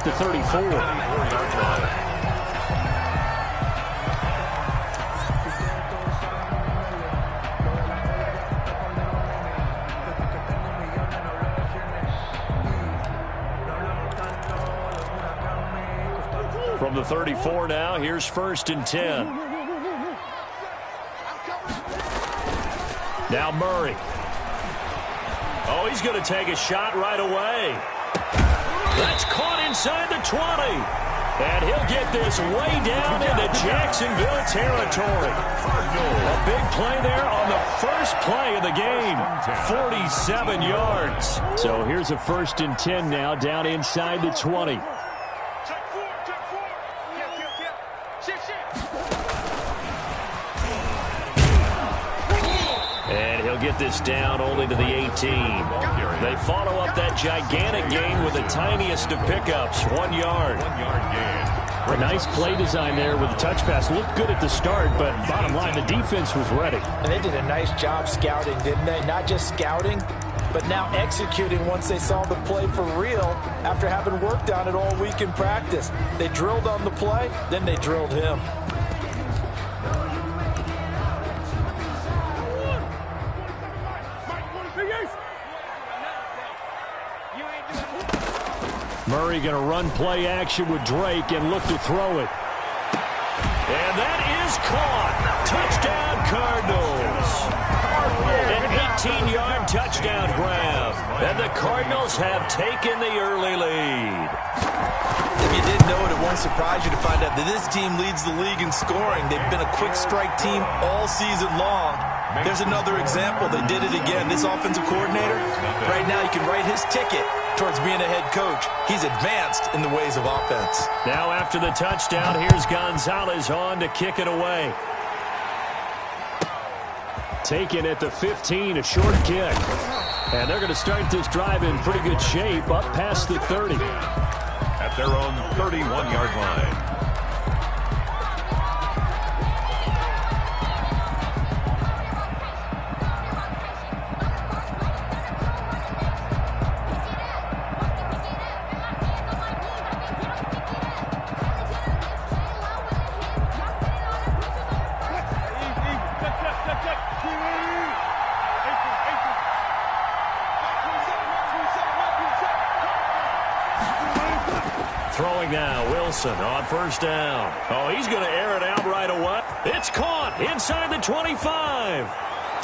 the 34. From the 34 now, here's 1st and 10. Now Murray. Oh, he's going to take a shot right away. That's caught inside the 20. And he'll get this way down into Jacksonville territory. A big play there on the first play of the game. 47 yards. So here's a 1st and 10 now down inside the 20. Get this down only to the 18. They follow up that gigantic gain with the tiniest of pickups, 1 yard. A nice play design there with the touch pass. Looked good at the start, but bottom line, the defense was ready. And they did a nice job scouting, didn't they? Not just scouting, but now executing once they saw the play for real after having worked on it all week in practice. They drilled on the play, then they drilled him. Murray going to run play action with Drake and look to throw it. And that is caught. Touchdown, Cardinals. An 18-yard touchdown grab. And the Cardinals have taken the early lead. If you didn't know it, it won't surprise you to find out that this team leads the league in scoring. They've been a quick strike team all season long. There's another example. They did it again. This offensive coordinator, right now you can write his ticket towards being a head coach. He's advanced in the ways of offense. Now after the touchdown, here's Gonzalez on to kick it away. Taken at the 15, a short kick. And they're going to start this drive in pretty good shape, up past the 30. At their own 31-yard line. Throwing now, Wilson on 1st down. Oh, he's going to air it out right away. It's caught inside the 25.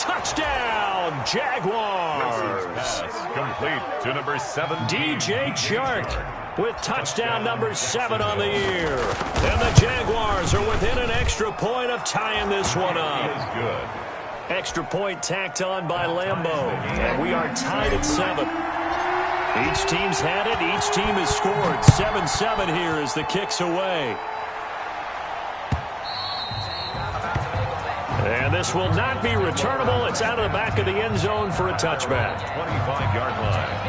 Touchdown, Jaguars. Pass complete to number 7. DJ Chark with touchdown number 7 on the year. And the Jaguars are within an extra point of tying this one up. That is good. Extra point tacked on by Lambeau. And we are tied at 7. Each team's had it. Each team has scored. 7-7 here as the kick's away. And this will not be returnable. It's out of the back of the end zone for a touchback. 25-yard line.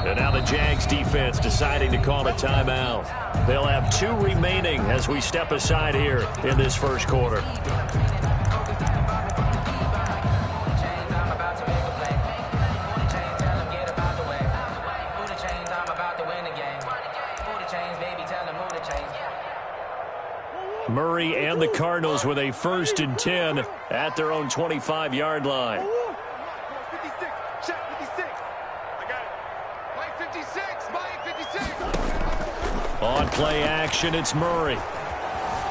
And now the Jags defense deciding to call a timeout. They'll have 2 remaining as we step aside here in this first quarter. Murray and the Cardinals with a 1st and 10 at their own 25-yard line. On play action, it's Murray.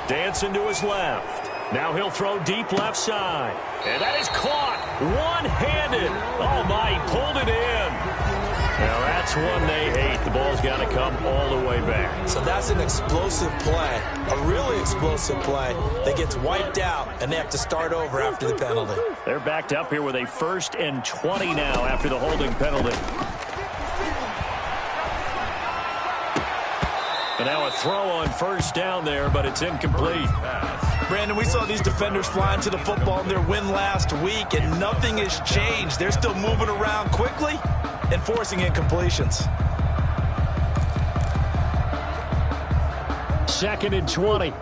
Dancing to his left. Now he'll throw deep left side. And that is caught one-handed. Oh, my, he pulled it in. Now that's one they hate. The ball's got to come all the way back. So that's an explosive play, a really explosive play that gets wiped out, and they have to start over after the penalty. They're backed up here with a 1st and 20 now after the holding penalty. And now a throw on 1st down there, but it's incomplete. Brandon, we saw these defenders flying to the football in their win last week, and nothing has changed. They're still moving around quickly and forcing incompletions. 2nd and 20.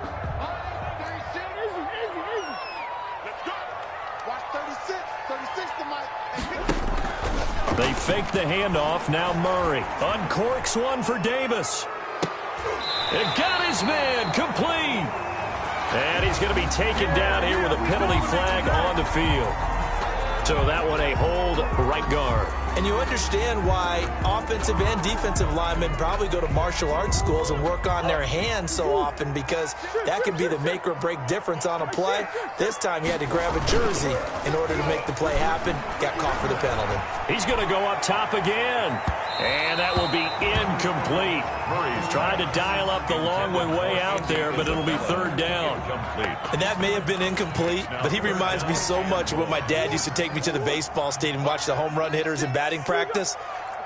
They fake the handoff. Now Murray uncorks one for Davis. It got his man complete. And he's going to be taken down here with a penalty flag on the field. So that one a hold right guard. And you understand why offensive and defensive linemen probably go to martial arts schools and work on their hands so often, because that can be the make or break difference on a play. This time he had to grab a jersey in order to make the play happen. Got caught for the penalty. He's going to go up top again. And that will be incomplete. Murray's tried to dial up the long way out there, but it'll be third down. And that may have been incomplete, but he reminds me so much of when my dad used to take me to the baseball stadium and watch the home run hitters in batting practice.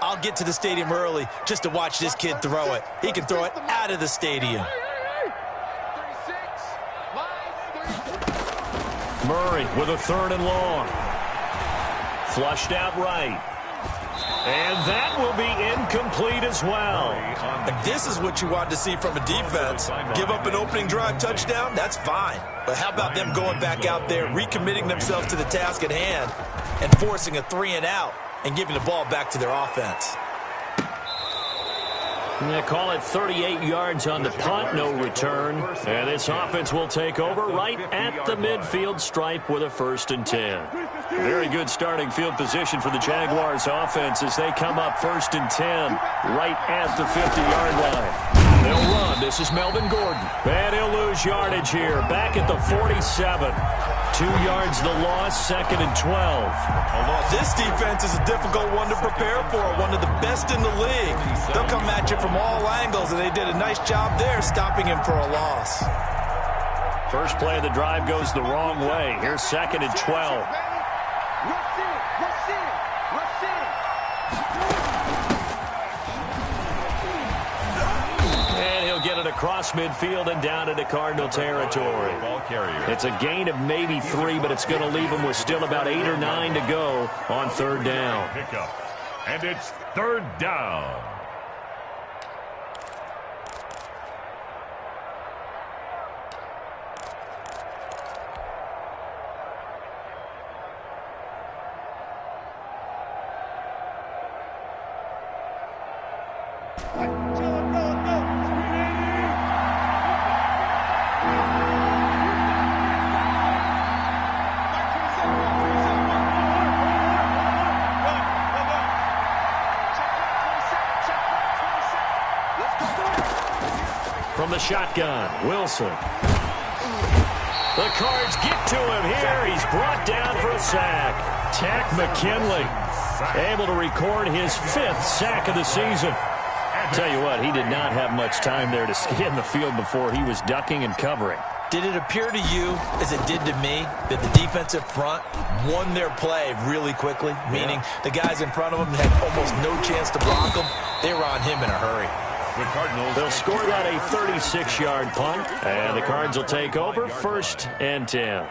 I'll get to the stadium early just to watch this kid throw it. He can throw it out of the stadium. Murray with a third and long. Flushed out right. And that will be incomplete as well. And this is what you want to see from a defense. Give up an opening drive touchdown, that's fine. But how about them going back out there, recommitting themselves to the task at hand, and forcing a 3-and-out and giving the ball back to their offense. They call it 38 yards on the punt, no return. And this offense will take over right at the midfield stripe with a 1st and 10. Very good starting field position for the Jaguars offense as they come up 1st and 10 right at the 50-yard line. They'll run. This is Melvin Gordon. And he'll lose yardage here. Back at the 47. 2 yards the loss, 2nd and 12. This defense is a difficult one to prepare for, one of the best in the league. They'll come at you from all angles, and they did a nice job there stopping him for a loss. First play of the drive goes the wrong way. Here's 2nd and 12. Get it across midfield and down into Cardinal territory. It's a gain of maybe 3, but it's going to leave them with still about 8 or 9 to go on third down. And it's third down. From the shotgun, Wilson. The Cards get to him here. He's brought down for a sack. Tack McKinley able to record his 5th sack of the season. Tell you what, he did not have much time there to scan the field before he was ducking and covering. Did it appear to you, as it did to me, that the defensive front won their play really quickly? Meaning the guys in front of them had almost no chance to block them. They were on him in a hurry. They'll score that a 36-yard punt, and the Cards will take over 1st and 10.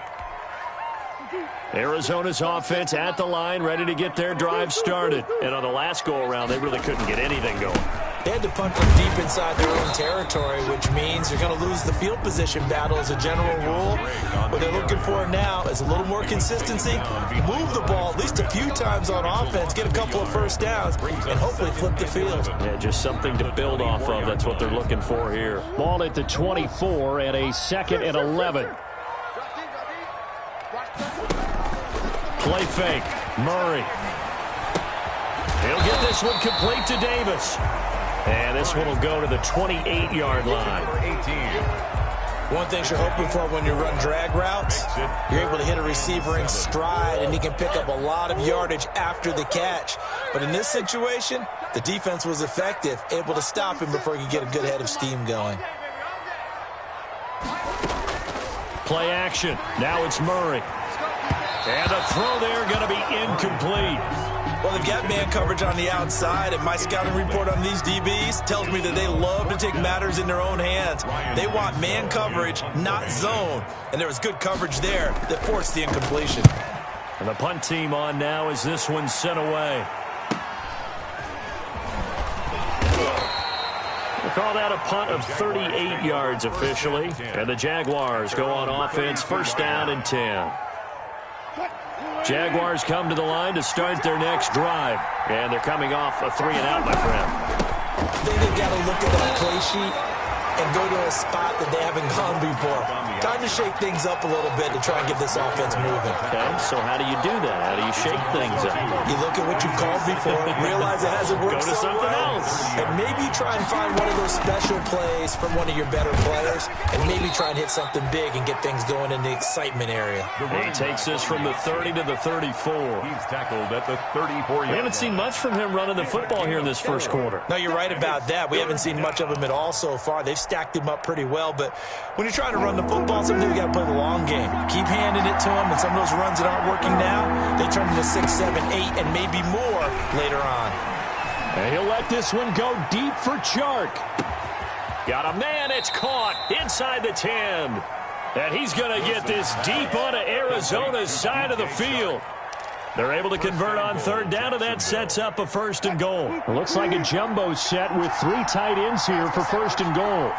Arizona's offense at the line, ready to get their drive started. And on the last go-around, they really couldn't get anything going. They had to punt from deep inside their own territory, which means you're going to lose the field position battle as a general rule. What they're looking for now is a little more consistency, move the ball at least a few times on offense, get a couple of first downs, and hopefully flip the field. Yeah, just something to build off of. That's what they're looking for here. Ball at the 24 and a 2nd and 11. Play fake. Murray. He'll get this one complete to Davis. And this one will go to the 28-yard line. One thing you're hoping for when you run drag routes, you're able to hit a receiver in stride, and he can pick up a lot of yardage after the catch. But in this situation, the defense was effective, able to stop him before he could get a good head of steam going. Play action. Now it's Murray. And the throw there going to be incomplete. Well, they've got man coverage on the outside, and my scouting report on these DBs tells me that they love to take matters in their own hands. They want man coverage, not zone. And there was good coverage there that forced the incompletion. And the punt team on now as this one's sent away. We'll call that a punt of 38 yards officially. And the Jaguars go on offense, 1st down and 10. Jaguars come to the line to start their next drive. And they're coming off a 3-and-out, my friend. I think they've got to look at that play sheet and go to a spot that they haven't gone before. Time to shake things up a little bit to try and get this offense moving. Okay, so how do you do that? How do you shake things up? You look at what you called before, realize it hasn't worked Go to something else. and maybe try and find one of those special plays from one of your better players, and maybe try and hit something big and get things going in the excitement area. He takes this from the 30 to the 34. He's tackled at the 34-yard line. We haven't seen much from him running the football here in this first quarter. No, you're right about that. We haven't seen much of him at all so far. They've stacked him up pretty well, but when you're trying to run the football, something we got to play the long game. Keep handing it to him, and some of those runs that aren't working now, they turn into 6, 7, 8, and maybe more later on. And he'll let this one go deep for Chark. Got a man, it's caught inside the 10. And he's going to get this deep onto Arizona's side of the field. They're able to convert on third down, and that sets up a 1st and goal. It looks like a jumbo set with 3 tight ends here for 1st and goal.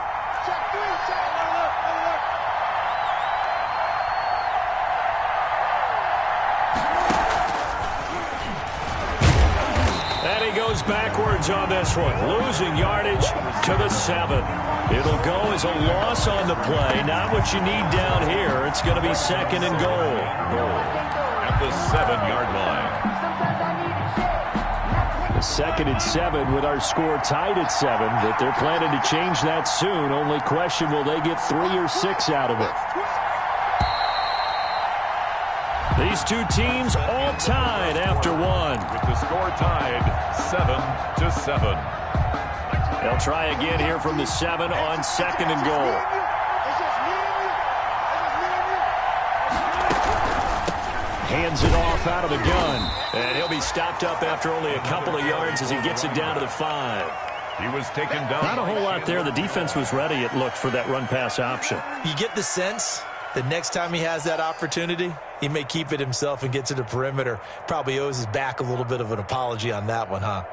And he goes backwards on this one, losing yardage to the 7. It'll go as a loss on the play, not what you need down here. It's going to be 2nd and goal. At the 7-yard line. 2nd and 7 with our score tied at 7, but they're planning to change that soon. Only question, will they get 3 or 6 out of it? These two teams all tied after 1. With the score tied 7-7. They'll try again here from the 7 on 2nd and goal. Hands it off out of the gun. And he'll be stopped up after only a couple of yards as he gets it down to the 5. He was taken down. Not a whole lot there. The defense was ready, it looked, for that run-pass option. You get the sense that next time he has that opportunity, he may keep it himself and get to the perimeter. Probably owes his back a little bit of an apology on that one, huh?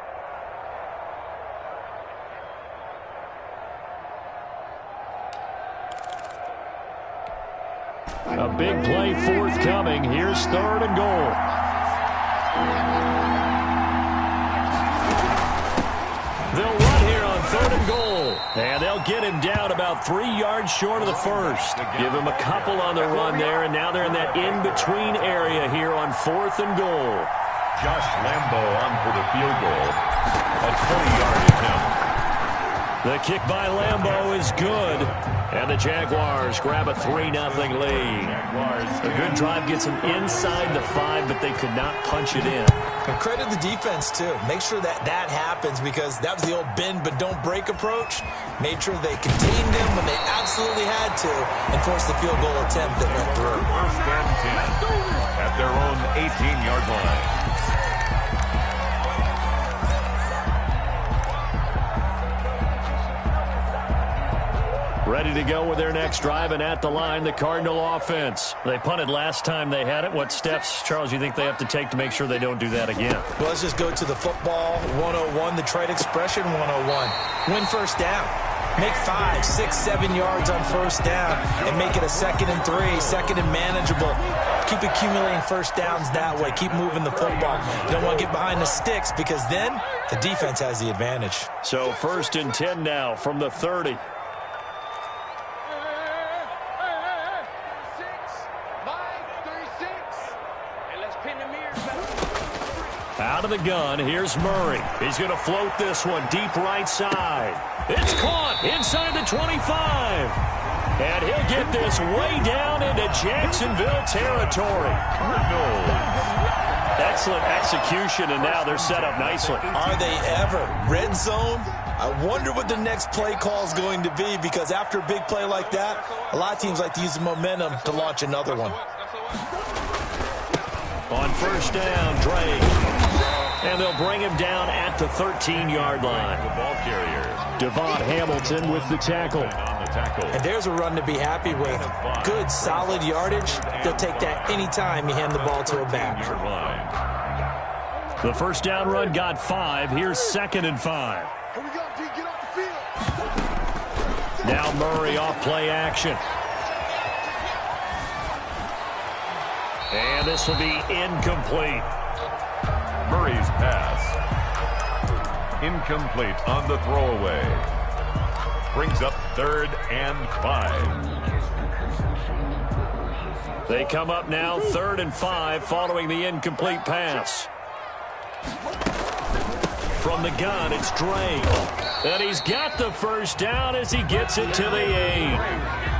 A big play forthcoming. Here's 3rd and goal. They'll run here on 3rd and goal. And they'll get him down about 3 yards short of the 1st. Give him a couple on the run there, and now they're in that in-between area here on 4th and goal. Josh Lambo on for the field goal. A 20-yard attempt. The kick by Lambo is good. And the Jaguars grab a 3-0 lead. A good drive gets them inside the 5, but they could not punch it in. And credit the defense, too. Make sure that that happens, because that was the old bend but don't break approach. Made sure they contained them when they absolutely had to and forced the field goal attempt that went through. 1st and 10 at their own 18-yard line. Ready to go with their next drive, and at the line, the Cardinal offense. They punted last time they had it. What steps, Charles, you think they have to take to make sure they don't do that again? Well, let's just go to the football 101, the trade expression 101. Win 1st down. Make 5, 6, 7 yards on 1st down and make it a 2nd and 3, 2nd and manageable. Keep accumulating 1st downs that way. Keep moving the football. You don't want to get behind the sticks, because then the defense has the advantage. So 1st and 10 now from the 30. Out of the gun, here's Murray. He's going to float this one deep right side. It's caught inside the 25. And he'll get this way down into Jacksonville territory. Excellent execution, and now they're set up nicely. Are they ever? Red zone? I wonder what the next play call is going to be, because after a big play like that, a lot of teams like to use the momentum to launch another one. On 1st down, Drake. And they'll bring him down at the 13-yard line. The ball carrier. Devon Hamilton with the tackle. And there's a run to be happy with. Good, solid yardage. They'll take that anytime you hand the ball to a back. The 1st down run got 5. Here's 2nd and 5. Now Murray off play action. And this will be incomplete. Murray's pass. Incomplete on the throwaway. Brings up 3rd and 5. They come up now 3rd and 5 following the incomplete pass. From the gun, it's Drake. And he's got the first down as he gets it to the 8.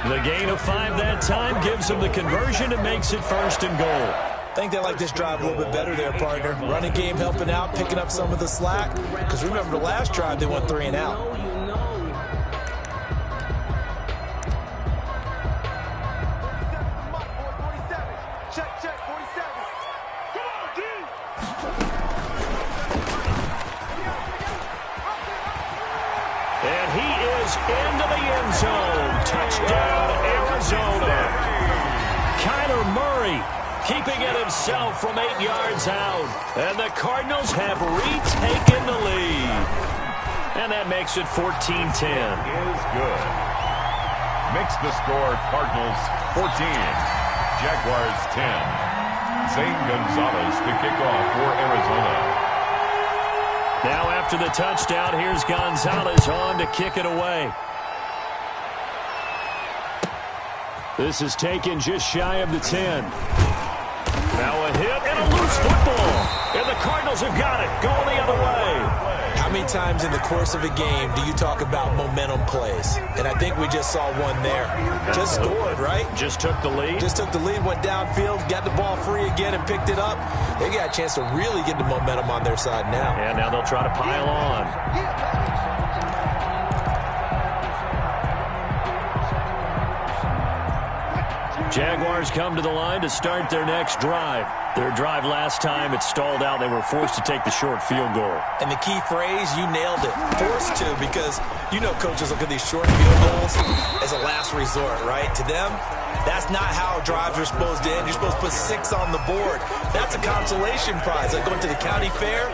The gain of 5 that time gives him the conversion and makes it 1st and goal. I think they like this drive a little bit better there, partner. Running game helping out, picking up some of the slack. Because remember, the last drive, they went 3 and out. And he is into the end zone. Touchdown, Arizona. Kyler Murray keeping it himself from 8 yards out. And the Cardinals have retaken the lead. And that makes it 14-10. Is good. Makes the score Cardinals 14. Jaguars 10. Zane Gonzalez to kick off for Arizona. Now after the touchdown, here's Gonzalez on to kick it away. This is taken just shy of the 10. Now a hit and a loose football. And the Cardinals have got it, going the other way. How many times in the course of a game do you talk about momentum plays? And I think we just saw one there. Just scored, right? Just took the lead. Just took the lead, went downfield, got the ball free again and picked it up. They got a chance to really get the momentum on their side now. And now they'll try to pile on. Jaguars come to the line to start their next drive. Their drive last time, it stalled out. They were forced to take the short field goal. And the key phrase, you nailed it. Forced to, because you know coaches look at these short field goals as a last resort, right? To them, that's not how drives are supposed to end. You're supposed to put 6 on the board. That's a consolation prize. Like going to the county fair,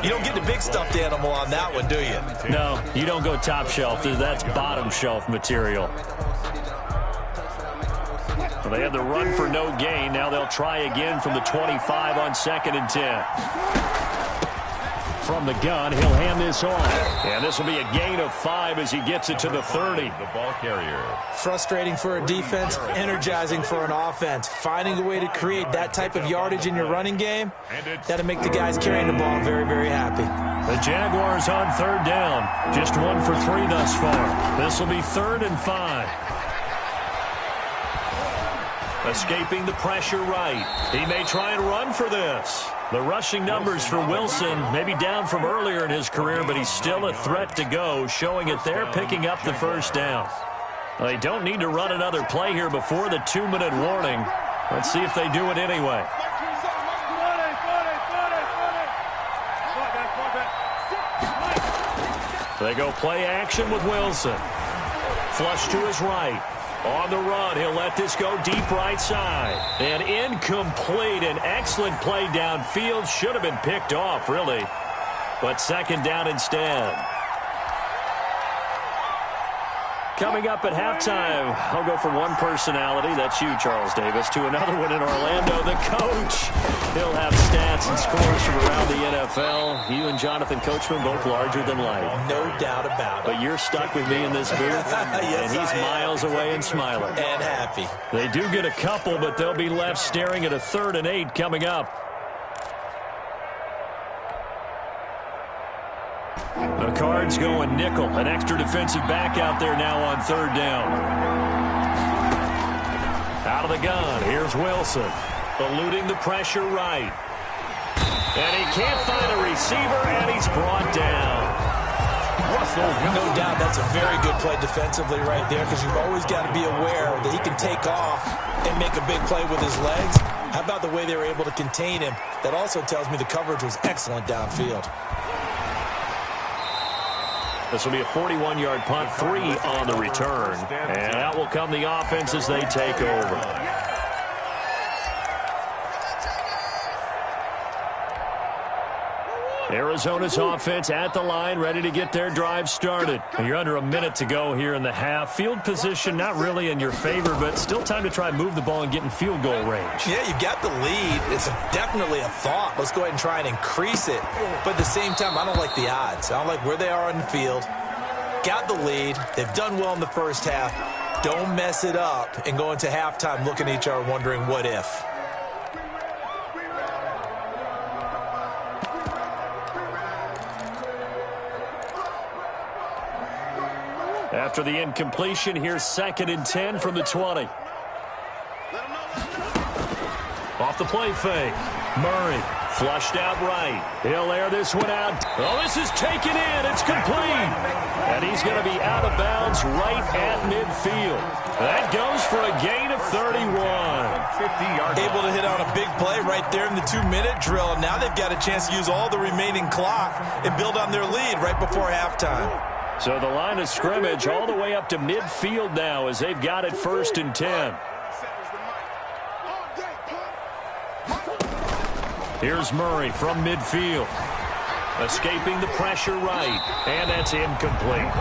you don't get the big stuffed animal on that one, do you? No, you don't go top shelf. That's bottom shelf material. Well, they had the run for no gain. Now they'll try again from the 25 on 2nd and 10. From the gun, he'll hand this on. And this will be a gain of 5 as he gets it to the 30. The ball carrier. Frustrating for a defense, energizing for an offense. Finding a way to create that type of yardage in your running game, that'll make the guys carrying the ball very, very happy. The Jaguars on 3rd down. Just 1 for 3 thus far. This will be 3rd and 5. Escaping the pressure right. He may try and run for this. The rushing numbers for Wilson may be down from earlier in his career, but he's still a threat to go, showing it there, picking up the 1st down. They don't need to run another play here before the 2-minute warning. Let's see if they do it anyway. They go play action with Wilson. Flush to his right. On the run, he'll let this go deep right side. And incomplete. An excellent play downfield. Should have been picked off, really. But 2nd down instead. Coming up at halftime, I'll go from one personality, that's you, Charles Davis, to another one in Orlando, the coach. He'll have stats and scores from around the NFL. You and Jonathan Coachman, both larger than life. No doubt about it. But you're stuck with me in this booth, Yes, and he's miles away and smiling. And happy. They do get a couple, but they'll be left staring at a 3rd and 8 coming up. The Cards going nickel. An extra defensive back out there now on 3rd down. Out of the gun. Here's Wilson. Eluding the pressure right. And he can't find a receiver, and he's brought down. No doubt that's a very good play defensively right there, because you've always got to be aware that he can take off and make a big play with his legs. How about the way they were able to contain him? That also tells me the coverage was excellent downfield. This will be a 41-yard punt, 3 on the return. And out will come the offense as they take over. Arizona's offense at the line, ready to get their drive started. You're under a minute to go here in the half. Field position not really in your favor, but still time to try and move the ball and get in field goal range. Yeah, you've got the lead. It's definitely a thought. Let's go ahead and try and increase it. But at the same time, I don't like the odds. I don't like where they are on the field. Got the lead. They've done well in the first half. Don't mess it up and go into halftime looking at each other wondering what if. After the incompletion, here's 2nd and 10 from the 20. Off the play fake. Murray flushed out right. He'll air this one out. Oh, this is taken in. It's complete. And he's going to be out of bounds right at midfield. That goes for a gain of 31. Able to hit on a big play right there in the 2-minute drill. Now they've got a chance to use all the remaining clock and build on their lead right before halftime. So the line of scrimmage all the way up to midfield now as they've got it 1st and 10. Here's Murray from midfield. Escaping the pressure right. And that's incomplete.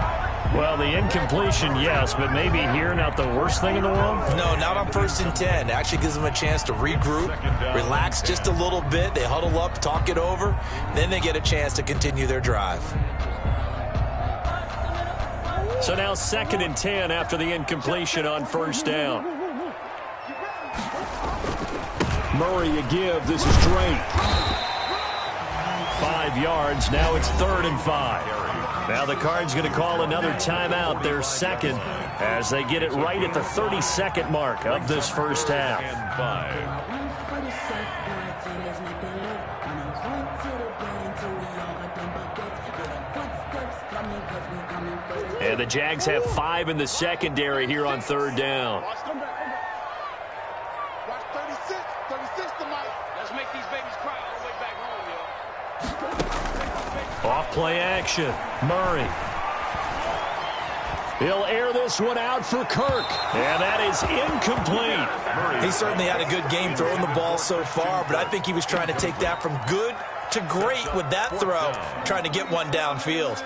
Well, the incompletion, yes, but maybe here not the worst thing in the world? No, not on 1st and 10. Actually gives them a chance to regroup, relax just a little bit. They huddle up, talk it over. Then they get a chance to continue their drive. So now 2nd and 10 after the incompletion on 1st down. Murray a give. This is Drake. 5 yards. Now it's 3rd and 5. Now the Cards going to call another timeout, their 2nd, as they get it right at the 32nd mark of this first half. And the Jags have 5 in the secondary here on 3rd down. Watch 36 tonight. Let's make these babies cry all the way back home, yo. Off play action. Murray. He'll air this one out for Kirk. And that is incomplete. He certainly had a good game throwing the ball so far, but I think he was trying to take that from good to great with that throw, trying to get one downfield.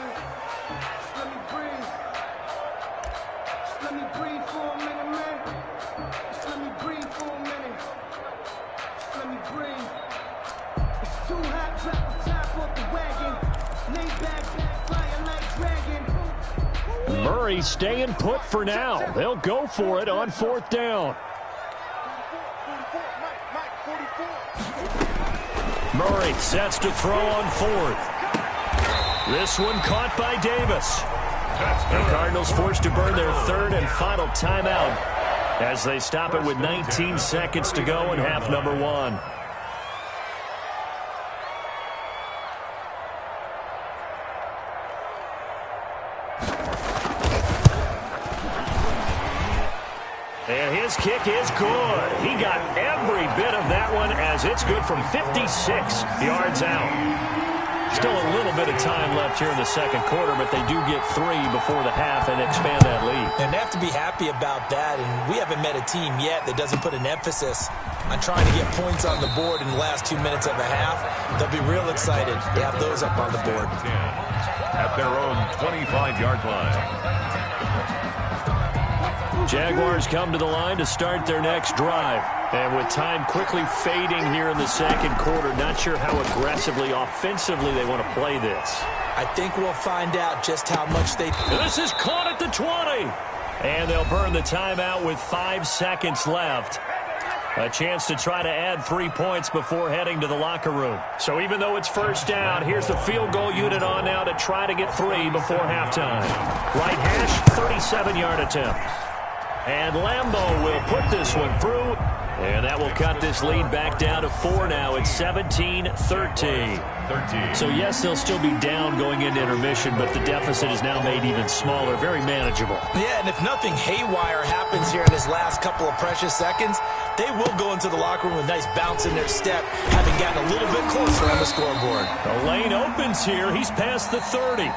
Murray staying put for now. They'll go for it on 4th down. Murray sets to throw on 4th. This one caught by Davis. The Cardinals forced to burn their 3rd and final timeout as they stop it with 19 seconds to go in half number 1. And his kick is good. He got every bit of that one as it's good from 56 yards out. Still a little bit of time left here in the 2nd quarter, but they do get 3 before the half and expand that lead. And they have to be happy about that, and we haven't met a team yet that doesn't put an emphasis on trying to get points on the board in the last 2 minutes of a half. They'll be real excited to have those up on the board. At their own 25-yard line. Jaguars come to the line to start their next drive. And with time quickly fading here in the 2nd quarter, not sure how aggressively, offensively they want to play this. I think we'll find out just how much they... This is caught at the 20. And they'll burn the timeout with 5 seconds left. A chance to try to add 3 points before heading to the locker room. So even though it's 1st down, here's the field goal unit on now to try to get 3 before halftime. Right hash, 37-yard attempt. And Lambeau will put this one through. And that will cut this lead back down to 4 now. It's 17-13. So, yes, they'll still be down going into intermission, but the deficit is now made even smaller, very manageable. Yeah, and if nothing haywire happens here in his last couple of precious seconds, they will go into the locker room with a nice bounce in their step, having gotten a little bit closer on the scoreboard. The lane opens here. He's past the 30.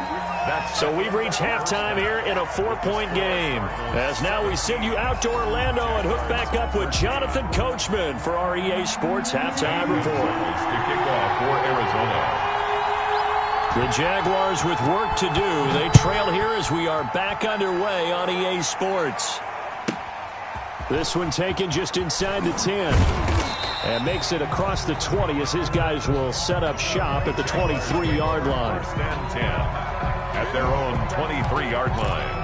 So we've reached halftime here in a 4-point game. As now we send you out to Orlando and hook back up with Jonathan Coachman for our EA Sports Halftime Report. To kick off for Arizona. The Jaguars with work to do. They trail here as we are back underway on EA Sports. This one taken just inside the 10. And makes it across the 20 as his guys will set up shop at the 23-yard line. First and 10 at their own 23-yard line.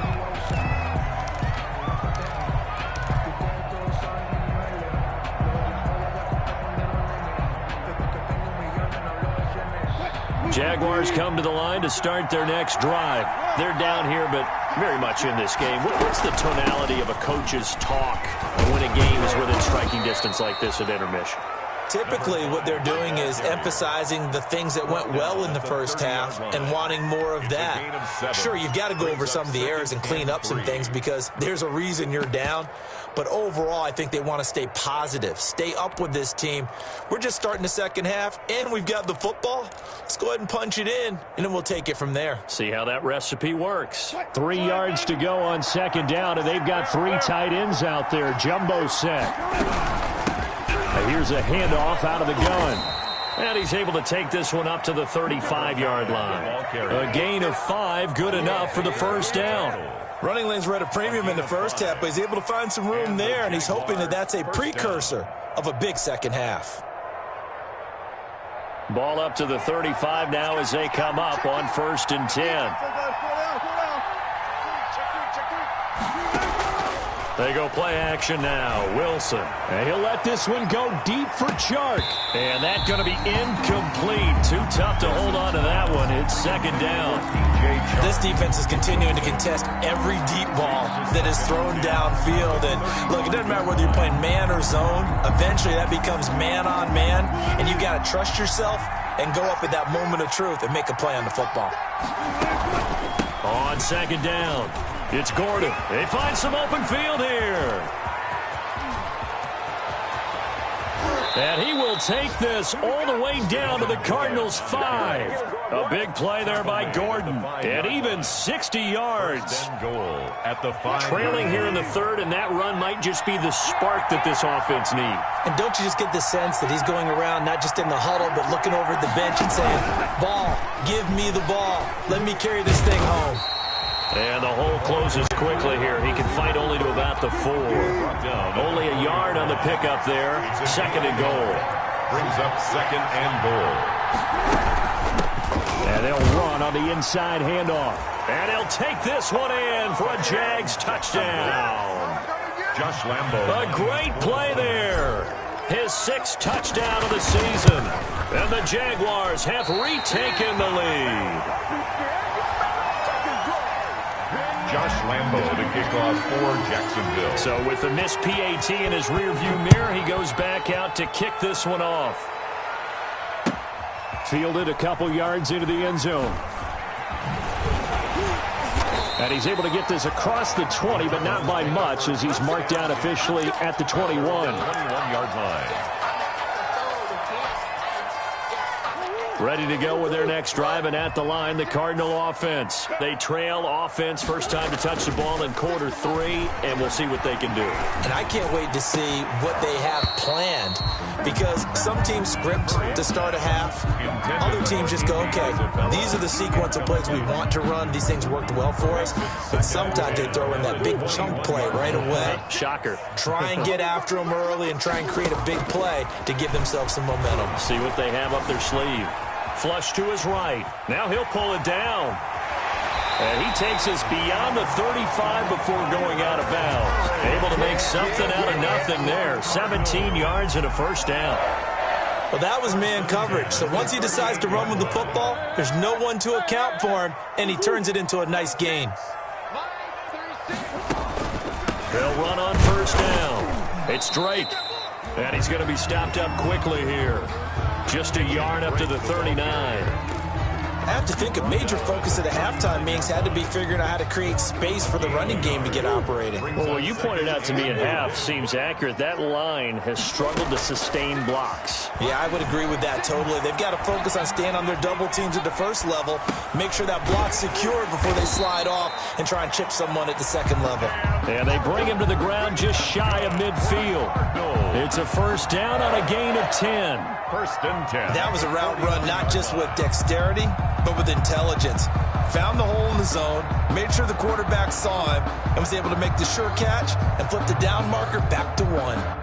Jaguars come to the line to start their next drive. They're down here, but very much in this game. What's the tonality of a coach's talk when a game is within striking distance like this at intermission? Typically, what they're doing is emphasizing the things that went well in the first half and wanting more of that. Sure, you've got to go over some of the errors and clean up some things because there's a reason you're down. But overall, I think they want to stay positive, stay up with this team. We're just starting the second half, and we've got the football. Let's go ahead and punch it in, and then we'll take it from there. See how that recipe works. 3 yards to go on second down, and they've got 3 tight ends out there. Jumbo set. Here's a handoff out of the gun. And he's able to take this one up to the 35-yard line. A gain of 5, good enough for the first down. Running lanes were at a premium in the first half, but he's able to find some room there, and he's hoping that that's a precursor of a big second half. Ball up to the 35 now as they come up on 1st and 10. They go play action now. Wilson. And he'll let this one go deep for Chark. And that's going to be incomplete. Too tough to hold on to that one. It's second down. This defense is continuing to contest every deep ball that is thrown downfield. And look, it doesn't matter whether you're playing man or zone. Eventually that becomes man on man. And you got to trust yourself and go up at that moment of truth and make a play on the football. On second down, it's Gordon. They find some open field here. And he will take this all the way down to the Cardinals' 5. A big play there by Gordon. And even 60 yards. Goal at the 5. Trailing here in the 3rd, and that run might just be the spark that this offense needs. And don't you just get the sense that he's going around not just in the huddle, but looking over at the bench and saying, ball, give me the ball. Let me carry this thing home. And the hole closes quickly here. He can fight only to about the 4. Only a yard on the pickup there. 2nd and goal. Brings up 2nd and goal. And they'll run on the inside handoff. And he'll take this one in for a Jags touchdown. Josh Lambo. A great play there. His 6th touchdown of the season. And the Jaguars have retaken the lead. Josh Lambo to kick off for Jacksonville. So with the missed PAT in his rearview mirror, he goes back out to kick this one off. Fielded a couple yards into the end zone. And he's able to get this across the 20, but not by much, as he's marked down officially at the 21. 21-yard line. Ready to go with their next drive, and at the line, the Cardinal offense. They trail offense, first time to touch the ball in quarter 3, and we'll see what they can do. And I can't wait to see what they have planned, because some teams script to start a half. Other teams just go, okay, these are the sequence of plays we want to run. These things worked well for us. But sometimes they throw in that big chunk play right away. Shocker. Try and get after them early and try and create a big play to give themselves some momentum. See what they have up their sleeve. Flush to his right. Now he'll pull it down. And he takes us beyond the 35 before going out of bounds. Able to make something out of nothing there. 17 yards and a first down. Well, that was man coverage. So once he decides to run with the football, there's no one to account for him, and he turns it into a nice gain. They'll run on first down. It's Drake. And he's going to be stopped up quickly here. Just a yard up to the 39. I have to think a major focus of the halftime meetings had to be figuring out how to create space for the running game to get operating. Well, what you pointed out to me at half seems accurate. That line has struggled to sustain blocks. Yeah, I would agree with that totally. They've got to focus on staying on their double teams at the first level, make sure that block's secured before they slide off and try and chip someone at the second level. And they bring him to the ground just shy of midfield. It's a first down on a gain of 10. First and 10. That was a route run not just with dexterity, but with intelligence. Found the hole in the zone, made sure the quarterback saw him, and was able to make the sure catch and flip the down marker back to 1.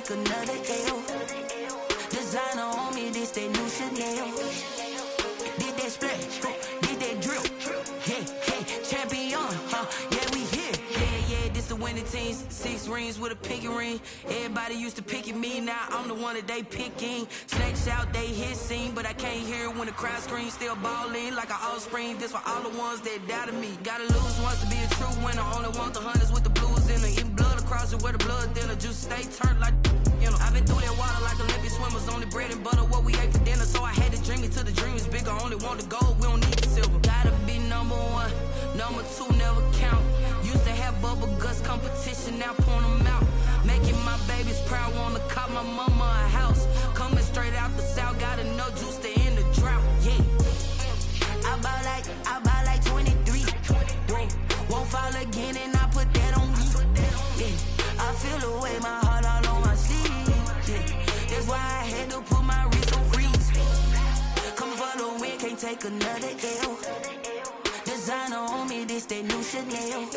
Another L. Designer on me, this that new Chanel. Did that splash, did that drill. Hey, hey, champion, yeah, we here. Yeah, this the winning teams. 6 rings with a pinky ring. Everybody used to pick at me, now I'm the one that they picking. Snakes out, they hissing, but I can't hear when the crowd screams. Still balling like an offspring. This for all the ones that doubted me. Gotta lose once to be a true winner. Only want the hunters with the blues in it. Eating blood across it where the blood thinner. Juice stay turned like. I've been through that water like Olympic swimmers. Only bread and butter, what we ate for dinner. So I had to dream it till the dream is bigger. Only want the gold, we don't need the silver. Gotta be number 1, number 2 never count. Used to have bubble guts competition, now point them out. Making my babies proud, wanna cop my mama a house. Coming straight out the south, gotta know juice to end the drought. Yeah, I buy like 23. Won't fall again and I put that on me. Yeah, I feel the way my heart all on my sleeve. That's why I had to put my wrist on freeze. Coming for the win, can't take another L. Designer on me, this that new Chanel.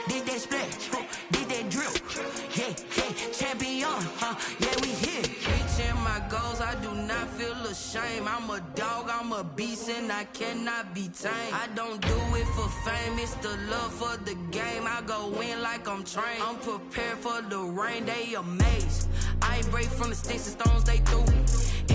Did that splash, did that drill. Hey, hey, champion, yeah, we here. Reaching my goals, I do not feel ashamed. I'm a dog, I'm a beast, and I cannot be tamed. I don't do it for fame, it's the love for the game. I go in like I'm trained. I'm prepared for the rain, they amazed. I ain't break from the sticks and stones they threw.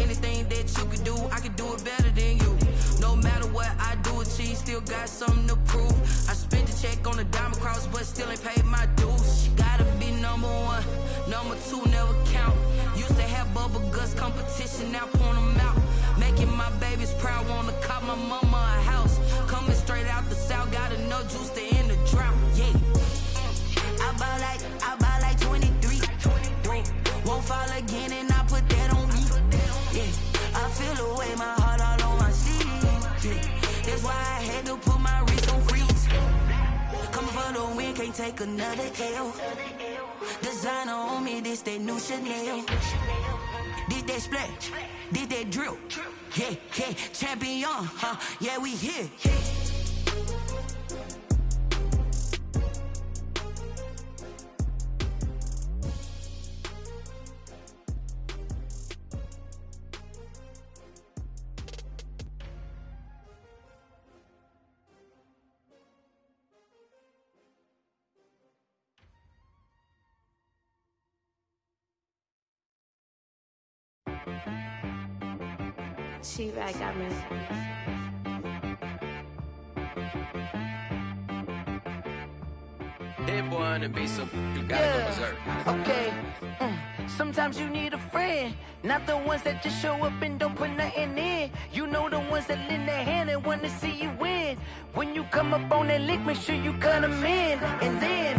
Anything that you could do, I could do it better than you. No matter what I do, achieve, still got something to prove. I spent the check on the diamond cross, but still ain't paid my dues. Gotta be number 1, number 2 never count. Used to have bubble guts competition, now point them out. Making my babies proud, wanna cop my mama a house. Coming straight out the south, gotta know juice to end the drought. Yeah, I buy like 23. Won't fall again and I put that on me. Yeah, I feel the way my heart all on my sleeve. Yeah, that's why I had to put my wrist on freeze. Coming for the win, can't take another L. Designer on me, this that new Chanel. Did that splash, did that drill. Yeah, yeah, champion, yeah, we here. She-Rag got me. That boy on the beat, so you gotta go berserk. Okay. Sometimes you need a friend, not the ones that just show up and don't put nothing in. You know the ones that lend their hand and want to see you win. When you come up on that lick, make sure you cut them in. And then,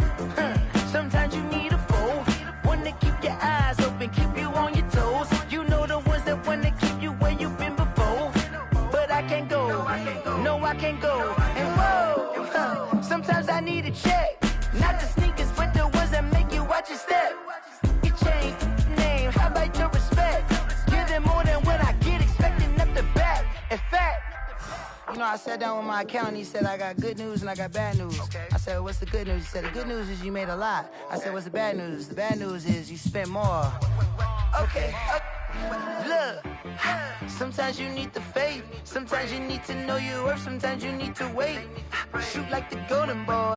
sometimes you need a foe, one to keep your eyes open, keep you on your toes. You know the ones that want to keep you where you've been before. But I can't go, no I can't go. And whoa, sometimes I need a check, not the sneakers, but the ones that make you watch your step. You change name, how about your respect? Give them more than what I get, expecting up the back. In fact, you know, I sat down with my accountant, he said I got good news and I got bad news. I said, what's the good news? He said, the good news is you made a lot. I said, what's the bad news? The bad news is you spent more. Okay. Look, sometimes you need the faith, sometimes you need to know your worth, sometimes you need to wait. Shoot like the golden boy.